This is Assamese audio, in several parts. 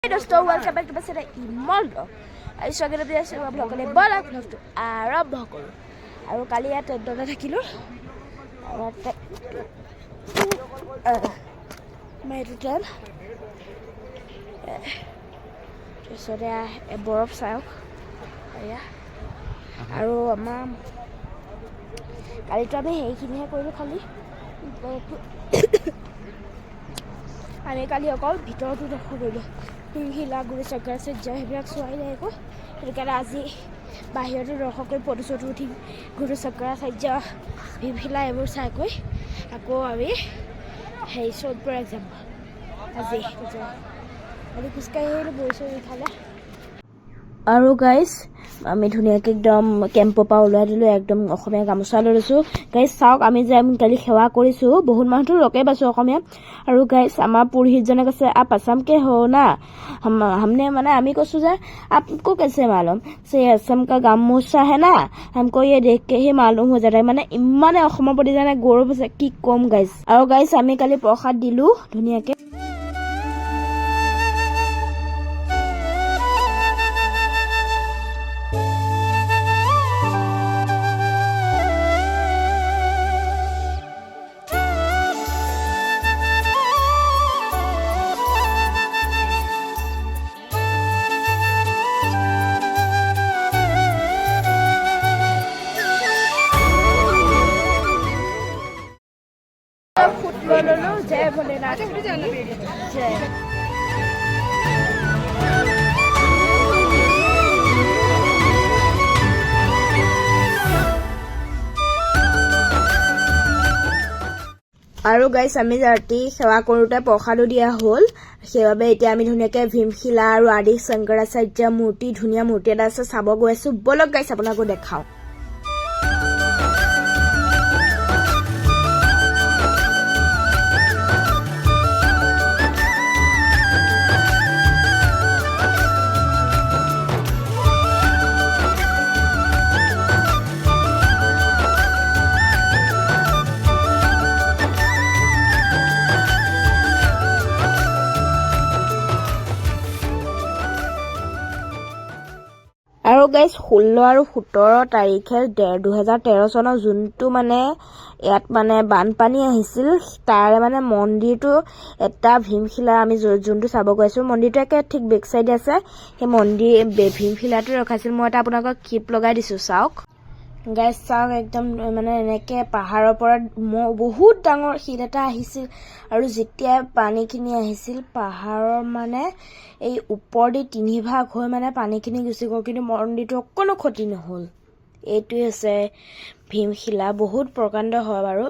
Dosto, welcome back to my channel Imondo. I saw that this is a vlog on the Balak to Arab Bokol. I will call it a $1 my return. So there a bar of silk. Yeah. Arrow, ma'am. I tell me, hey, can you go to Kali? আমি কালি অকল ভিতৰটো দেখাবলৈ হিলা গুৰু চক্ৰ আছে সেইবিলাক চোৱাই নাই আকৌ সেইকাৰণে আজি বাহিৰতো দৰ্শকৈ ফটো উঠিম গুৰু চক্ৰ চাৰ্য ভিভিলা এইবোৰ চাইকৈ আকৌ আমি সেই চৌধপুৰ এক্সাম আজি আজি খোজকাঢ়ি আহিলোঁ গৈছোঁ ইফালে আৰু গাইজ আমি ধুনীয়াকৈ একদম কেম্পৰ পৰা ওলাই দিলোঁ একদম অসমীয়া গামোচা লৈ লৈছোঁ গাইজ চাওক আমি যে কালি সেৱা কৰিছোঁ বহুত মানুহটো লগে পাইছোঁ অসমীয়া আৰু গাইজ আমাৰ পুৰোহিতজনে কৈছে आप असम के हो ना हमने माने আমি কৈছোঁ যে आपको कैसे मालूम से असम का गामोचा है ना हमको ये देख के ही मालूम हो जाता है মানে ইমানে অসমৰ প্ৰতি জানে গৌৰৱ আছে কি কম গাইজ আৰু গাইজ আমি কালি প্ৰসাদ দিলোঁ ধুনীয়াকৈ जय भोलेनाथ जय আৰু গাইছ আমি ৰাতি সেৱা কৰোঁতে প্ৰসাদো দিয়া হ'ল সেইবাবে এতিয়া আমি ধুনীয়াকৈ ভীমশিলা আৰু আদি শংকৰাচাৰ্য মূৰ্তি ধুনীয়া মূৰ্তি এটা আছে চাব গৈ আছোঁ বলক গাইছ আপোনাকো দেখাওঁ আৰু গাইজ 16 আৰু 17 তাৰিখে 2013 চনৰ যোনটো মানে ইয়াত মানে বানপানী আহিছিল তাৰে মানে মন্দিৰটো এটা ভীমশিলা আমি যোনটো চাব গৈছোঁ মন্দিৰটো একে ঠিক বেক চাইডে আছে সেই মন্দিৰ ভীমশিলাটো ৰখাইছিল মই এটা আপোনালোকক ক্লিপ লগাই দিছোঁ চাওক গাইজ চাওক একদম মানে এনেকৈ পাহাৰৰ পৰা বহুত ডাঙৰ শিল এটা আহিছিল আৰু যেতিয়া পানীখিনি আহিছিল পাহাৰৰ মানে এই ওপৰেদি 3 ভাগ হৈ মানে পানীখিনি গুচি গ'ল কিন্তু মন্দিৰটো অকণো ক্ষতি নহ'ল এইটোৱে হৈছে ভীমশিলা বহুত প্ৰকাণ্ড হয় বাৰু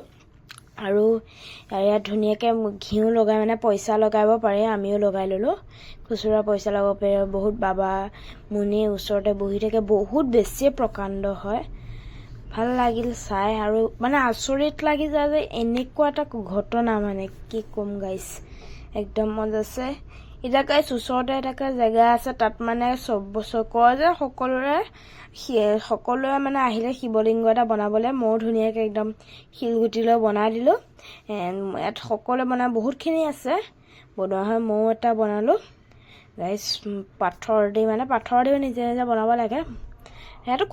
আৰু ইয়াত ধুনীয়াকৈ ঘিউ লগাই মানে পইচা লগাব পাৰে আমিও লগাই ল'লোঁ খুচুৰা পইচা লগাব পাৰে বহুত বাবা মুনি ওচৰতে বহি থাকে বহুত বেছি প্ৰকাণ্ড হয় ভাল লাগিল চাই আৰু মানে আচৰিত লাগি যায় যে এনেকুৱা এটা ঘটনা মানে কি কম গাইছ একদম মজা আছে এতিয়া গাইছ ওচৰতে এটা জেগা আছে তাত মানে কয় যে সকলোৱে মানে আহিলে শিৱলিংগ এটা বনাবলৈ ময়ো ধুনীয়াকৈ একদম শিলগুটি লৈ বনাই দিলোঁ ইয়াত সকলোৱে বনাই বহুতখিনি আছে বনোৱা হয় ময়ো এটা বনালোঁ গাইছ পাথৰ দি নিজে নিজে বনাব লাগে সেইটো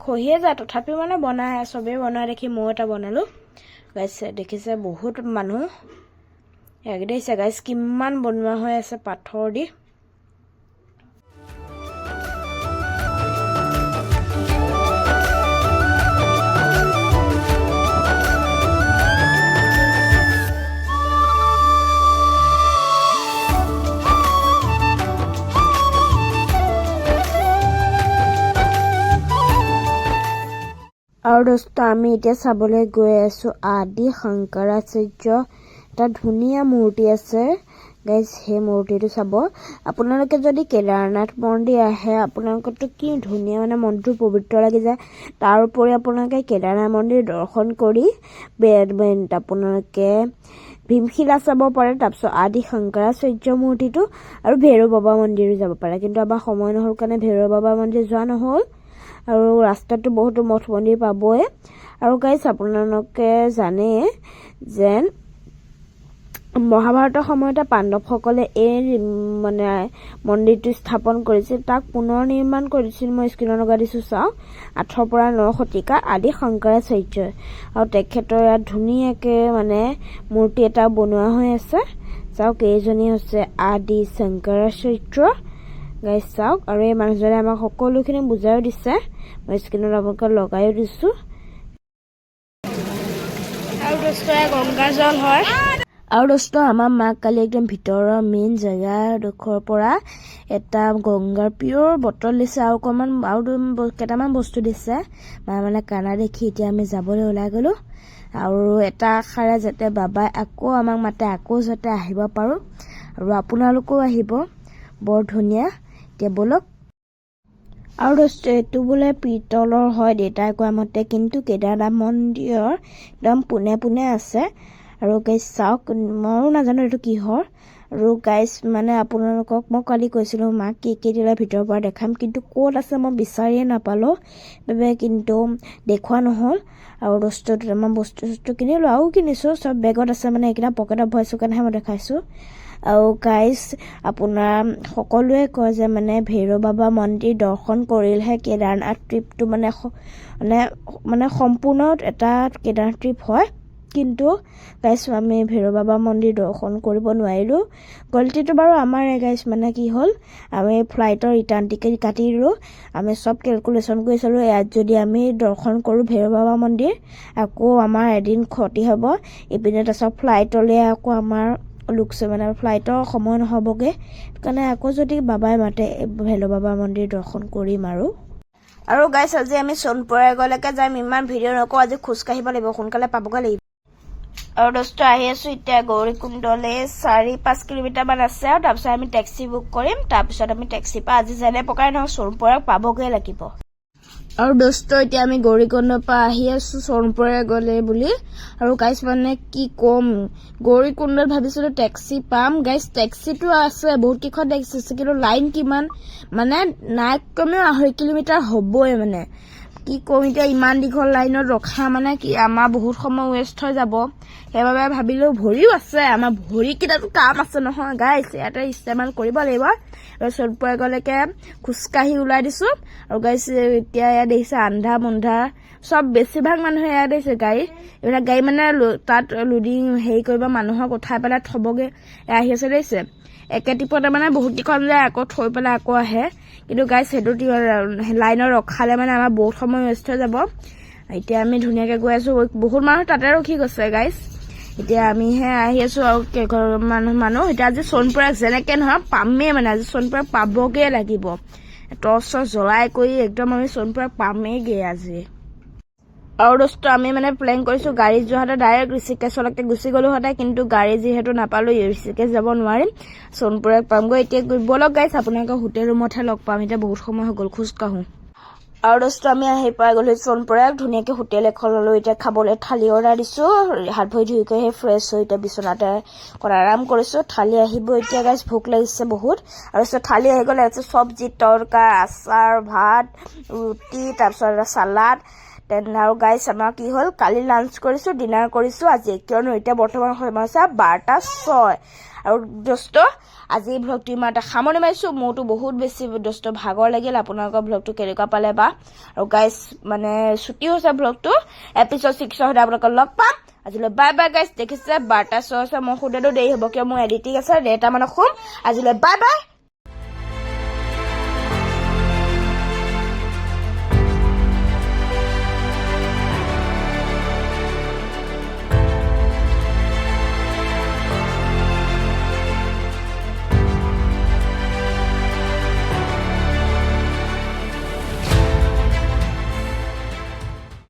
খহিয়ে যায় তথাপিও মানে বনাই চবেই বনোৱা দেখি ময়ো এটা বনালোঁ গাইছ দেখিছে বহুত মানুহ দেখিছে গাইছ কিমান বনোৱা হৈ আছে পাথৰ দি আৰু দোস্ত আমি এতিয়া চাবলৈ গৈ আছোঁ আদি শংকৰাচাৰ্য এটা ধুনীয়া মূৰ্তি আছে গাইজ সেই মূৰ্তিটো চাব আপোনালোকে যদি কেদাৰনাথ মন্দিৰ আহে আপোনালোকৰতো কি ধুনীয়া মানে মনটো পবিত্ৰ লাগি যায় তাৰ উপৰি আপোনালোকে কেদাৰনাথ মন্দিৰ দৰ্শন কৰি আপোনালোকে ভীমশিলা চাব পাৰে তাৰপিছত আদি শংকৰাচাৰ্য মূৰ্তিটো আৰু ভৈৰৱ বাবা মন্দিৰো যাব পাৰে কিন্তু আমাৰ সময় নহ'ল কাৰণে ভৈৰৱ বাবা মন্দিৰ যোৱা নহ'ল আৰু ৰাস্তাটো বহুতো মঠ মন্দিৰ পাবই আৰু গাইজ আপোনালোকে জানে যেন মহাভাৰতৰ সময়তে পাণ্ডৱসকলে এই মানে মন্দিৰটো স্থাপন কৰিছিল, তাক পুনৰ নিৰ্মাণ কৰিছিল। মই স্ক্ৰীনত লগাই দিছোঁ, চাওক 8ৰ পৰা 9 শতিকা আদি শংকৰাচাৰ্যই। আৰু তেখেতৰ ইয়াত ধুনীয়াকৈ মানে মূৰ্তি এটা বনোৱা হৈ আছে। চাওক, এইজনী হৈছে আদি শংকৰাচাৰ্য। গাইজ চাওক, আৰু এই মানুহজনে আমাক সকলোখিনি বুজাইও দিছে। মই স্ক্ৰীনত আপোনালোকক লগাইও দিছোঁ। আৰু দোস্ত গংগা জল হয়। আৰু দোস্ত আমাৰ মাক কালি একদম ভিতৰৰ মেইন জেগাডোখৰৰ পৰা এটা গংগাৰ পিয়ৰ বটল দিছে, আৰু অকণমান আৰু কেইটামান বস্তু দিছে। মানে কানা দেখি এতিয়া আমি যাবলৈ ওলাই গ'লোঁ। আৰু এটা আশাৰে যাতে বাবাই আকৌ আমাক মাতে, আকৌ যাতে আহিব পাৰোঁ, আৰু আপোনালোকেও আহিব। বৰ ধুনীয়া। এতিয়া ব'লক। আৰু দোস্ত এইটো বোলে পিতলৰ হয় দেউতাই কোৱা মতে, কিন্তু কেদাৰনাথ মন্দিৰৰ একদম পোনে পোনে আছে। আৰু গাইজ চাওক, ময়ো নাজানো এইটো কিহৰ। আৰু গাইজ মানে আপোনালোকক মই কালি কৈছিলোঁ মাক কি দিলে ভিতৰৰ পৰা দেখাম, কিন্তু ক'ত আছে মই বিচাৰিয়ে নাপালোঁ, বাবে কিন্তু দেখুওৱা নহ'ল। আৰু দোস্ত দুটামান বস্তু কিনিলোঁ, আৰু কিনিছোঁ, চব বেগত আছে, মানে এইকেইটা পকেটত ভৰাইছোঁ কাৰণেহে মই দেখাইছোঁ। আৰু গাইজ আপোনাৰ সকলোৱে কয় যে মানে ভৈৰৱ বাবা মন্দিৰ দৰ্শন কৰিলেহে কেদাৰনাথ ট্ৰিপটো মানে সম্পূৰ্ণ এটা কেদাৰনাথ ট্ৰিপ হয়। কিন্তু গাইজ আমি ভৈৰৱ বাবা মন্দিৰ দৰ্শন কৰিব নোৱাৰিলোঁ। গল্টিটো বাৰু আমাৰ গাইজ, মানে কি হ'ল, আমি ফ্লাইটৰ ৰিটাৰ্ণ টিকেট কাটি দিলোঁ। আমি চব কেলকুলেশ্যন কৰি চালোঁ, ইয়াত যদি আমি দৰ্শন কৰোঁ ভৈৰৱ বাবা মন্দিৰ, আকৌ আমাৰ এদিন ক্ষতি হ'ব। ইপিনে তাৰপিছত ফ্লাইটলৈ আকৌ আমাৰ মানে ফ্লাইটৰ সময় নহ'বগৈ, সেইকাৰণে আকৌ যদি বাবাই মাতে ভৈৰৱ বাবা মন্দিৰ দৰ্শন কৰিম। আৰু গাইজ আজি আমি সোণপৰাগলৈকে যাম। ইমান ভিডিঅ' নকওঁ, আজি খোজকাঢ়িব লাগিব, সোনকালে পাবগৈ লাগিব। আৰু দোস্ত আহি আছোঁ এতিয়া গৌৰীকুণ্ডলৈ। 4-5 কিলোমিটাৰমান আছে, আৰু তাৰপিছত আমি টেক্সি বুক কৰিম। তাৰপিছত আমি টেক্সিৰ পৰা আজি যেনে প্ৰকাৰে নহওক সোণপৰাগ পাবগৈ লাগিব। আৰু দোস্ত এতিয়া আমি গৌৰীকুণ্ডৰ পৰা আহি আছোঁ সোণপৰাগলৈ বুলি। আৰু গাইজ মানে কি ক'ম, গৌৰীকুণ্ডত ভাবিছিলোঁ টেক্সি পাম। গাইজ টেক্সিটো আছে, বহুত কেইখন টেক্সি আছে, কিন্তু লাইন কিমান, মানে নাই কমেও 2.5 কিলোমিটাৰ হ'বই। মানে কি ক'ম এতিয়া, ইমান দীঘল লাইনত ৰখা মানে কি আমাৰ বহুত সময় ৱেষ্ট হৈ যাব। সেইবাবে ভাবিলোঁ, ভৰিও আছে আমাৰ, ভৰিকেইটাতো কাম আছে নহয় গাইজ, ইয়াতে ইস্তেমাল কৰিব লাগিব। আৰু সোণপৰাগলৈকে খোজকাঢ়ি ওলাই দিছোঁ। আৰু গাইজ এতিয়া ইয়াত দেখিছে আন্ধা মুন্ধা চব, বেছিভাগ মানুহে ইয়াত দেখিছে গাড়ী, এইবিলাক গাড়ী মানে তাত লোডিং হেৰি কৰিব, মানুহক উঠাই পেলাই থ'বগৈ আহি আছে দেখিছে। একে টিপতে মানে বহুত কেইখন যায়, আকৌ থৈ পেলাই আকৌ আহে। কিন্তু গাইজ সেইটো লাইনত ৰখালে মানে আমাৰ বহুত সময় ৱেষ্ট হৈ যাব। এতিয়া আমি ধুনীয়াকৈ গৈ আছোঁ, বহুত মানুহ তাতে ৰখি গৈছে গাইজ। এতিয়া আমিহে আহি আছোঁ, আৰু মানুহ এতিয়া আজি সোণপৰাগ যেনেকৈ নহয় পামেই, মানে আজি সোণপৰাগ পাবগৈ লাগিব। টৰ্চ জ্বলাই কৰি একদম আমি সোণপৰাগ পামেইগৈ আজি। আৰু দোস্ত আমি মানে প্লেন কৰিছোঁ গাড়ী যোৱাহঁতে ডাইৰেক্ট ঋষিকেশলৈকে গুচি গ'লো সদায়, কিন্তু গাড়ী যিহেতু নাপালোঁ, ঋষিকেশ যাব নোৱাৰিম, সোণপৰাগ পামগৈ। এতিয়া ব'লক গাইজ, আপোনালোকৰ হোটেল ৰুমতহে লগ পাম, এতিয়া বহুত সময় হৈ গ'ল, খোজকাঢ়োঁ। আৰু দোস্ত আমি আহি পাই গ'লো সোণপৰাগ, ধুনীয়াকৈ হোটেল এখন ল'লোঁ। এতিয়া খাবলৈ থালি অৰ্ডাৰ দিছোঁ, হাত ভৰি ধুই কৰি সেই ফ্ৰেছ হৈ এতিয়া বিচনাতে অকণ আৰাম কৰিছোঁ। থালি আহিব এতিয়া গাইজ, ভোক লাগিছে বহুত। আৰু থালি আহি গ'লে চব্জি, তৰকা, আচাৰ, ভাত, ৰুটি, তাৰপিছত চালাড। আৰু গাইজ আমাৰ কি হ'ল, কালি লাঞ্চ কৰিছোঁ, ডিনাৰ কৰিছোঁ আজি, কিয়নো এতিয়া বৰ্তমান সময় হৈছে 12:06। আৰু দোস্ত আজি ভ্লগটো ইমানতে সামৰণি মাৰিছোঁ। মোৰতো বহুত বেছি দোস্ত ভাগৰ লাগিল। আপোনালোকৰ ভ্লগটো কেনেকুৱা পালে বা। আৰু গাইজ মানে ছুটি হৈছে ভ্লগটো, এপিছড 6 সদায় আপোনালোকক লগ পাম। আজিলৈ বাই বাই গাইজ। দেখিছে 12:06 হৈছে, মই শুওঁতেতো দেৰি হ'ব, কিয় মোৰ এডিটিং আছে, 1:30 মানত শুম। আজিলৈ বাই বাই।